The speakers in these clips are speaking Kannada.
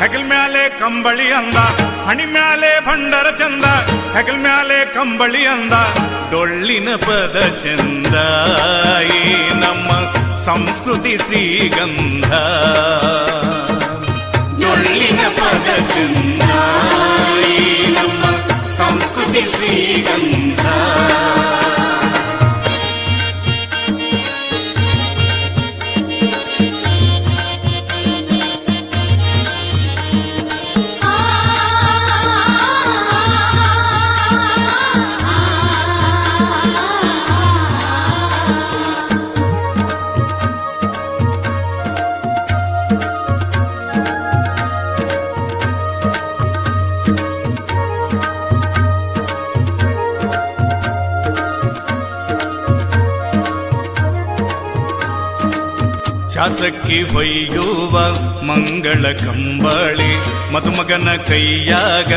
ಹೆಗಲ್ ಮ್ಯಾಲೆ ಕಂಬಳಿ ಅಂದ, ಹಣಿ ಮ್ಯಾಲೆ ಭಂಡರ ಚಂದ, ಹೆಗಲ್ ಮ್ಯಾಲೆ ಕಂಬಳಿ ಅಂದ, ಡೊಳ್ಳಿನ ಪದ ಚಂದ. ಈ ನಮ್ಮ ಸಂಸ್ಕೃತಿ ಶ್ರೀಗಂಧ, ಡೊಳ್ಳಿನ ಪದ ಚಂದ. ಈ ನಮ್ಮ ಸಂಸ್ಕೃತಿ ಶ್ರೀಗಂಧ. ಶಾಸಕಿ ಹೊಯ್ಯುವ ಮಂಗಳ ಕಂಬಳಿ, ಮದುಮಗನ ಕೈಯಾಗ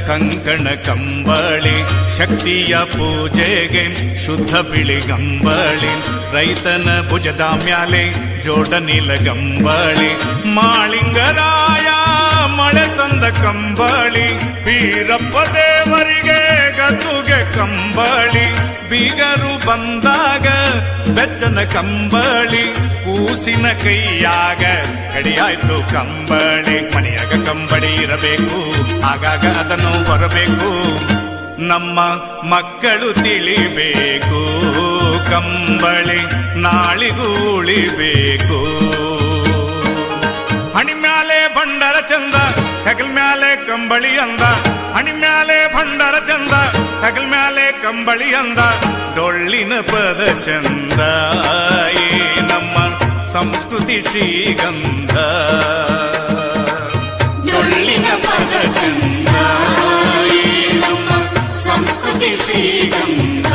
ಕಂಕಣ ಕಂಬಳಿ, ಶಕ್ತಿಯ ಪೂಜೆಗೆ ಶುದ್ಧ ಬಿಳಿ ಗಂಬಳಿ, ರೈತನ ಭುಜದ ಮ್ಯಾಲೆ ಜೋಡನಿಲ ಗಂಬಳಿ, ಮಾಳಿಂಗರಾಯ ಮಳೆ ತಂದ ಕಂಬಳಿ, ಬೀರಪ್ಪ ದೇವರಿಗೆ ಗದ್ದುಗೆ ಕಂಬಳಿ, ಬೀಗರು ಬಂದಾಗ ಬೆಚ್ಚನ ಕಂಬಳಿ, ಕೂಸಿನ ಕೈಯಾಗ ಕಡಿಯಾಯ್ತು ಕಂಬಳಿ. ಮನೆಯಾಗ ಕಂಬಳಿ ಇರಬೇಕು, ಆಗಾಗ ಅದನ್ನು ಬರಬೇಕು, ನಮ್ಮ ಮಕ್ಕಳು ತಿಳಿಬೇಕು, ಕಂಬಳಿ ನಾಳಿಗೂ ಉಳಿಬೇಕು. ಹಣಿ ಮ್ಯಾಲೆ ಭಂಡರ ಚಂದ, ಹೆಗಲ್ ಮ್ಯಾಲೆ ಕಂಬಳಿ ಅಂದ, ಹಣಿ ಮ್ಯಾಲೆ ಭಂಡರ ಚಂದ, ಹೆಗಲ್ ಮ್ಯಾಲೆ ಕಂಬಳಿ ಅಂದ, ಡೊಳ್ಳಿನ ಪದ ಚಂದ. ಈ ನಮ್ಮ ಸಂಸ್ಕೃತಿ ಶ್ರೀಗಂಧ, ಡೊಳ್ಳಿನ ಪದ ಚಂದ. ಈ ನಮ್ಮ ಸಂಸ್ಕೃತಿ ಶ್ರೀಗಂಧ.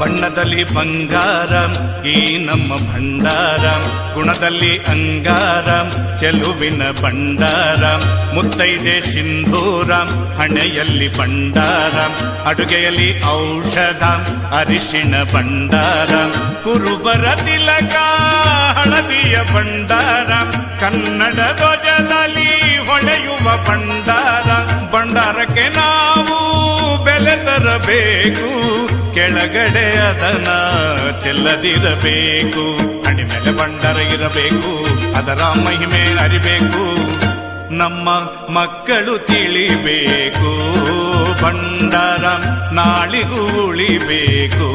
ಬಣ್ಣದಲ್ಲಿ ಬಂಗಾರ ಈ ನಮ್ಮ ಭಂಡಾರ, ಗುಣದಲ್ಲಿ ಅಂಗಾರ ಚೆಲುವಿನ ಭಂಡಾರ, ಮುತ್ತೈದೆ ಸಿಂಧೂರ ಹಣೆಯಲ್ಲಿ ಭಂಡಾರ, ಅಡುಗೆಯಲ್ಲಿ ಔಷಧ ಅರಿಶಿಣ ಭಂಡಾರ, ಕುರುಬರ ತಿಲಕ ಹಳದಿಯ ಭಂಡಾರ, ಕನ್ನಡ ಧ್ವಜದಲ್ಲಿ ಹೊಳೆಯುವ ಭಂಡಾರ, ಭಂಡಾರಕ್ಕೆ ನಾವು ಬೆಲೆ ತರಬೇಕು, ಕೆಳಗಡೆ ಅದನ್ನ ಚೆಲ್ಲದಿರಬೇಕು, ಹಣಿ ಮೇಲೆ ಭಂಡಾರ ಇರಬೇಕು, ಅದರ ಮಹಿಮೆ ಅರಿಬೇಕು, ನಮ್ಮ ಮಕ್ಕಳು ತಿಳಿಬೇಕು, ಭಂಡಾರ ನಾಳಿಗೂ ಉಳಿಬೇಕು.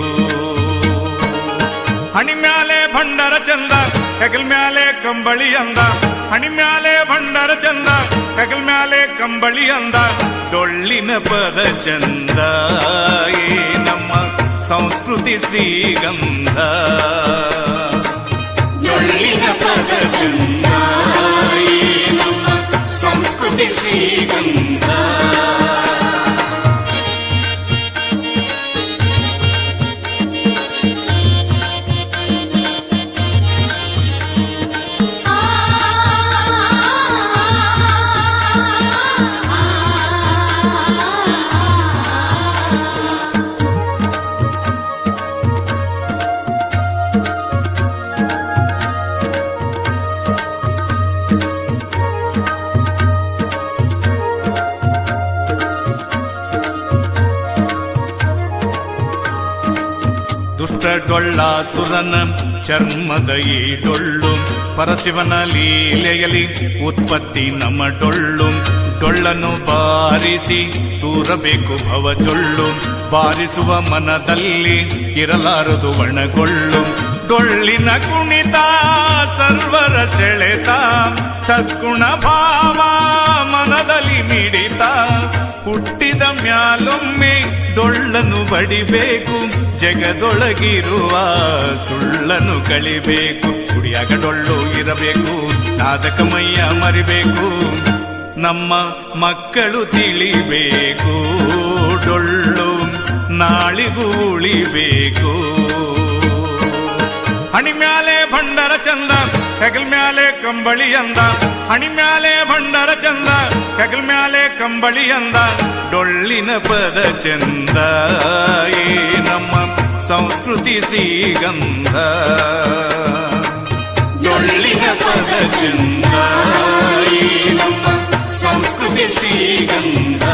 ಹಣಿ ಮ್ಯಾಲೆ ಭಂಡಾರ ಚಂದ, ಹೆಗಲ್ ಮ್ಯಾಲೆ ಕಂಬಳಿ ಅಂದ, ಹಣಿ ಮ್ಯಾಲೆ ಭಂಡಾರ ಚಂದ, ಹೆಗಲ್ ಮ್ಯಾಲೆ ಕಂಬಳಿ ಅಂದ, ಡೊಳ್ಳಿನ ಪದ ಚಂದ. ಈ ನಮ್ಮ ಸಂಸ್ಕೃತಿ ಶ್ರೀಗಂಧ, ಡೊಳ್ಳಿನ ಪದ ಚಂದ. ಈ ನಮ್ಮ ಸಂಸ್ಕೃತಿ ಶ್ರೀಗಂಧ. ಡೊಳ್ಳಾಸುರನ ಚರ್ಮದ ಈ ಡೊಳ್ಳು, ಪರಶಿವನ ಲೀಲೆಯಲಿ ಉತ್ಪತ್ತಿ ನಮ್ಮ ಡೊಳ್ಳು, ಡೊಳ್ಳನ್ನು ಬಾರಿಸಿ ತೂರಬೇಕು ಭವಜೊಳ್ಳು, ಬಾರಿಸುವ ಮನದಲ್ಲಿ ಇರಲಾರದು ಒಣಗೊಳ್ಳು, ಡೊಳ್ಳಿನ ಕುಣಿತ ಸರ್ವರ ಸೆಳೆತ, ಸದ್ಗುಣ ಭಾವ ಮನದಲ್ಲಿ ಮಿಡಿತ, ಹುಟ್ಟಿದ ಮ್ಯಾಲೊಮ್ಮೆ ಡೊಳ್ಳನ್ನು ಬಡಿಬೇಕು, ಜಗದೊಳಗಿರುವ ಸುಳ್ಳನ್ನು ಕಳಿಬೇಕು, ಕುಡಿಯಾಗ ಡೊಳ್ಳು ಇರಬೇಕು, ನಾದಕ ಮೈಯ ಮರಿಬೇಕು, ನಮ್ಮ ಮಕ್ಕಳು ತಿಳಿಬೇಕು, ಡೊಳ್ಳು ನಾಳಿಗೂ ಉಳಿಬೇಕು. ಹಣಿ ಮ್ಯಾಲೆ ಭಂಡರ ಚಂದ, ಹೆಗಲ್ ಮ್ಯಾಲೆ ಕಂಬಳಿ ಅಂದ. ಹಣಿ ಮ್ಯಾಲೆ ಭಂಡರ ಚಂದ, ಹೆಗಲ್ ಮ್ಯಾಲೆ ಕಂಬಳಿ ಅಂದ. ಡೊಳ್ಳಿನ ಪದ ಚಂದ, ಈ ನಮ್ಮ ಸಂಸ್ಕೃತಿ ಶ್ರೀಗಂಧ. ಡೊಳ್ಳಿನ ಪದ ಚಂದ, ಈ ನಮ್ಮ ಸಂಸ್ಕೃತಿ ಶ್ರೀಗಂಧ.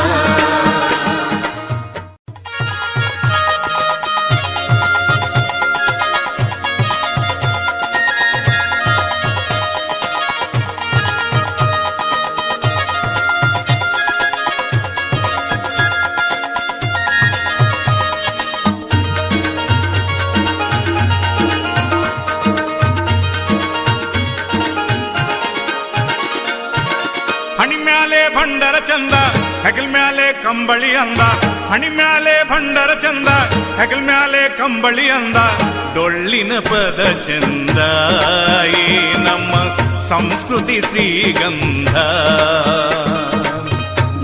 ಹಣಿ ಮ್ಯಾಲೆ ಭಂಡರ ಚಂದ, ಹೆಗಲ್ ಮ್ಯಾಲೆ ಕಂಬಳಿ ಅಂದ. ಹಣಿ ಮ್ಯಾಲೆ ಭಂಡರ ಚಂದ, ಹೆಗಲ್ ಮ್ಯಾಲೆ ಕಂಬಳಿ ಅಂದ. ಡೊಳ್ಳಿನ ಪದ ಚಂದ, ಈ ನಮ್ಮ ಸಂಸ್ಕೃತಿ ಶ್ರೀಗಂಧ.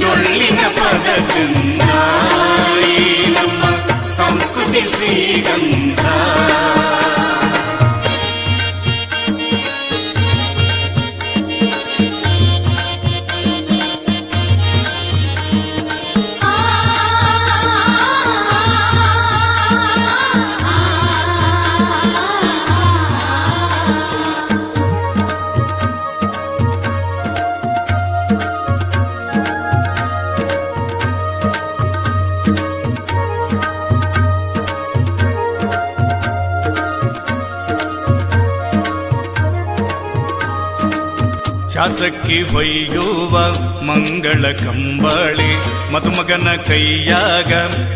ಡೊಳ್ಳಿನ ಪದ ಚಂದ, ಈ ನಮ್ಮ ಸಂಸ್ಕೃತಿ ಶ್ರೀಗಂಧ. ಶಾಸಕಿ ಹೊಯ್ಯುವ ಮಂಗಳ ಕಂಬಳಿ, ಮದುಮಗನ ಕೈಯಾಗ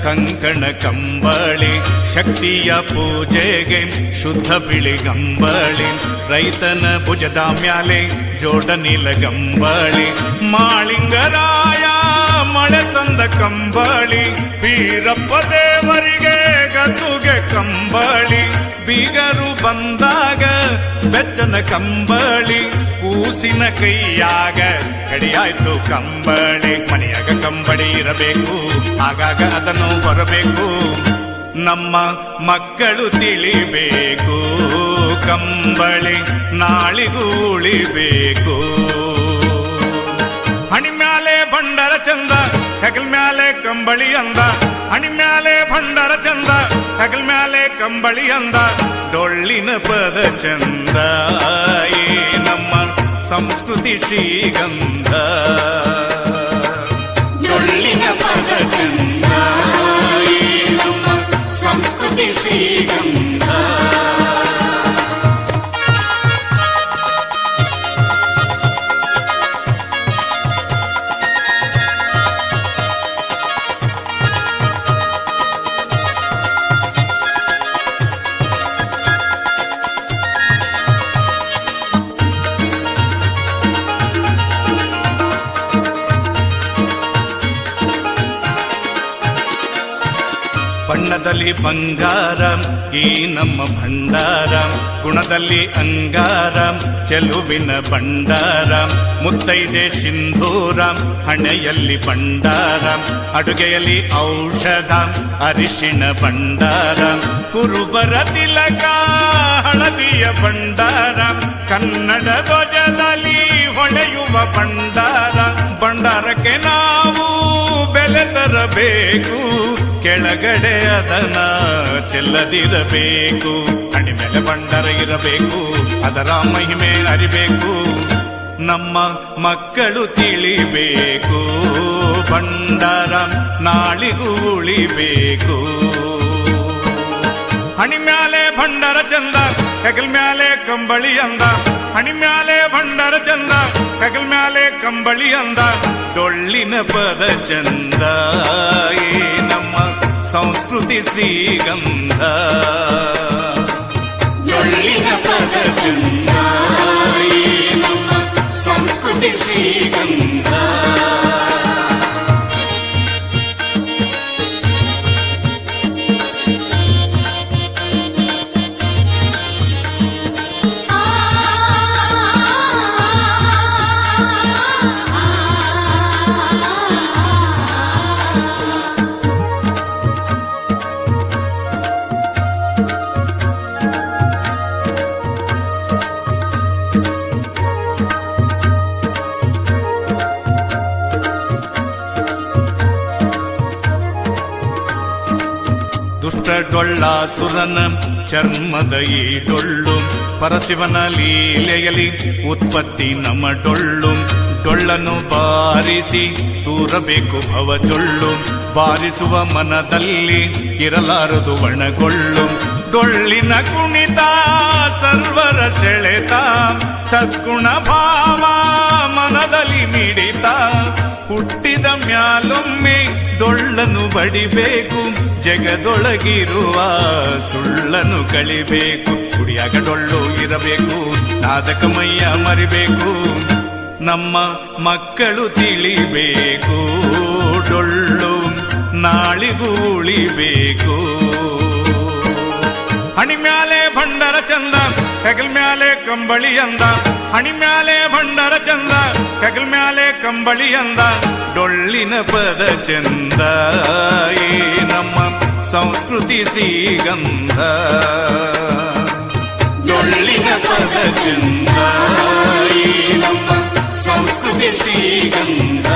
ಕಂಕಣ ಕಂಬಳಿ. ಶಕ್ತಿಯ ಪೂಜೆಗೆ ಶುದ್ಧ ಬಿಳಿ ಗಂಬಳಿ, ರೈತನ ಭುಜದ ಮ್ಯಾಲೆ ಜೋಡನಿಲ ಗಂಬಳಿ. ಮಾಳಿಂಗರಾಯ ಮಳೆ ತಂದ ಕಂಬಳಿ, ಬೀರಪ್ಪ ದೇವರಿಗೆ ಗದ್ದುಗೆ ಕಂಬಳಿ. ಬೀಗರು ಬಂದಾಗ ಬೆಚ್ಚನ ಕಂಬಳಿ, ಕೂಸಿನ ಕೈಯಾಗ ಕಡಿಯಾಯ್ತು ಕಂಬಳಿ. ಮನೆಯಾಗ ಕಂಬಳಿ ಇರಬೇಕು, ಆಗಾಗ ಅದನ್ನು ಬರಬೇಕು. ನಮ್ಮ ಮಕ್ಕಳು ತಿಳಿಬೇಕು, ಕಂಬಳಿ ನಾಳಿಗೂ ಉಳಿಬೇಕು. ಹಣಿ ಮ್ಯಾಲೆ ಭಂಡರ ಚಂದ, ಹೆಗಲ್ ಮ್ಯಾಲೆ ಕಂಬಳಿ ಅಂದ. ಹಣಿ ಮ್ಯಾಲೆ ಭಂಡರ ಚಂದ, ಹೆಗಲ್ ಮ್ಯಾಲೆ ಕಂಬಳಿ ಅಂದ. ಡೊಳ್ಳಿನ ಪದ ಚಂದ, ಈ ನಮ್ಮ ಸಂಸ್ಕೃತಿ ಶ್ರೀಗಂಧ. ಡೊಳ್ಳಿನ ಪದ ಚಂದ, ಈ ನಮ್ಮ ಸಂಸ್ಕೃತಿ ಶ್ರೀಗಂಧ. ಬಣ್ಣದಲ್ಲಿ ಬಂಗಾರ ಈ ನಮ್ಮ ಭಂಡಾರ, ಗುಣದಲ್ಲಿ ಅಂಗಾರ ಚೆಲುವಿನ ಭಂಡಾರ. ಮುತ್ತೈದೆ ಸಿಂಧೂರ ಹಣೆಯಲ್ಲಿ ಭಂಡಾರ, ಅಡುಗೆಯಲ್ಲಿ ಔಷಧ ಅರಿಶಿಣ ಭಂಡಾರ. ಕುರುಬರ ತಿಲಕ ಹಳದಿಯ ಭಂಡಾರ, ಕನ್ನಡ ಧ್ವಜದಲ್ಲಿ ಹೊಳೆಯುವ ಭಂಡಾರ. ಭಂಡಾರಕ್ಕೆ ನಾವು ಬೆಲೆ ತರಬೇಕು, ಕೆಳಗಡೆ ಅದನ್ನ ಚೆಲ್ಲದಿರಬೇಕು. ಹಣಿ ಮೇಲೆ ಭಂಡಾರ ಇರಬೇಕು, ಅದರ ಮಹಿಮೆ ಅರಿಬೇಕು. ನಮ್ಮ ಮಕ್ಕಳು ತಿಳಿಬೇಕು, ಭಂಡಾರ ನಾಳಿಗೂ ಉಳಿಬೇಕು. ಹಣಿ ಮ್ಯಾಲೆ ಭಂಡಾರ ಚಂದ, ಹೆಗಲ್ ಮ್ಯಾಲೆ ಕಂಬಳಿ ಅಂದ. ಹಣಿ ಮ್ಯಾಲೆ ಭಂಡಾರ ಚಂದ, ಹೆಗಲ್ ಮ್ಯಾಲೆ ಕಂಬಳಿ ಅಂದ. ಡೊಳ್ಳಿನ ಪದ ಚಂದ, ಈ ನಮ್ಮ ಸಂಸ್ಕೃತಿ ಶ್ರೀಗಂಧ. ಡೊಳ್ಳಿನ ಪದ ಚಂದ, ಈ ನಮ್ಮ ಸಂಸ್ಕೃತಿ ಶ್ರೀಗಂಧ. ಡೊಳ್ಳಾಸುರನ ಚರ್ಮದ ಈ ಡೊಳ್ಳು ಪರಶಿವನ ಲೀಲೆಯಲಿ ಉತ್ಪತ್ತಿ ನಮ್ಮ ಡೊಳ್ಳನ್ನು ಬಾರಿಸಿ ತೂರಬೇಕು ಭವಜೊಳ್ಳು ಬಾರಿಸುವ ಮನದಲ್ಲಿ ಇರಲಾರದು ಒಣಗೊಳ್ಳು ಡೊಳ್ಳಿನ ಕುಣಿತ ಸರ್ವರ ಸೆಳೆತ ಸದ್ಗುಣ ಭಾವ ಮನದಲ್ಲಿ ಮಿಡಿತ ಹುಟ್ಟಿದ ಮ್ಯಾಲೊಮ್ಮೆ ಡೊಳ್ಳನ್ನು ಬಡಿಬೇಕು ಜಗದೊಳಗಿರುವ ಸುಳ್ಳನ್ನು ಕಳಿಬೇಕು ಕುಡಿಯಾಗ ಡೊಳ್ಳು ಇರಬೇಕು ನಾದಕ ಮೈಯ ಮರಿಬೇಕು ನಮ್ಮ ಮಕ್ಕಳು ತಿಳಿಬೇಕು ಡೊಳ್ಳು ನಾಳಿಗೂ ಉಳಿಬೇಕು ಹಣಿ ಮ್ಯಾಲೆ ಭಂಡರ ಚಂದ ಹೆಗಲ್ ಮ್ಯಾಲೆ ಕಂಬಳಿ ಅಂದ ಹಣಿ ಮ್ಯಾಲೆ ಭಂಡರ ಚಂದ ಹೆಗಲ್ ಮ್ಯಾಲೆ ಕಂಬಳಿ ಅಂದ ಡೊಳ್ಳಿನ ಪದ ಚಂದ ಈ ನಮ್ಮ ಸಂಸ್ಕೃತಿ ಶ್ರೀಗಂಧ ಡೊಳ್ಳಿನ ಪದ ಚಂದ ಈ ನಮ್ಮ ಸಂಸ್ಕೃತಿ ಶ್ರೀಗಂಧ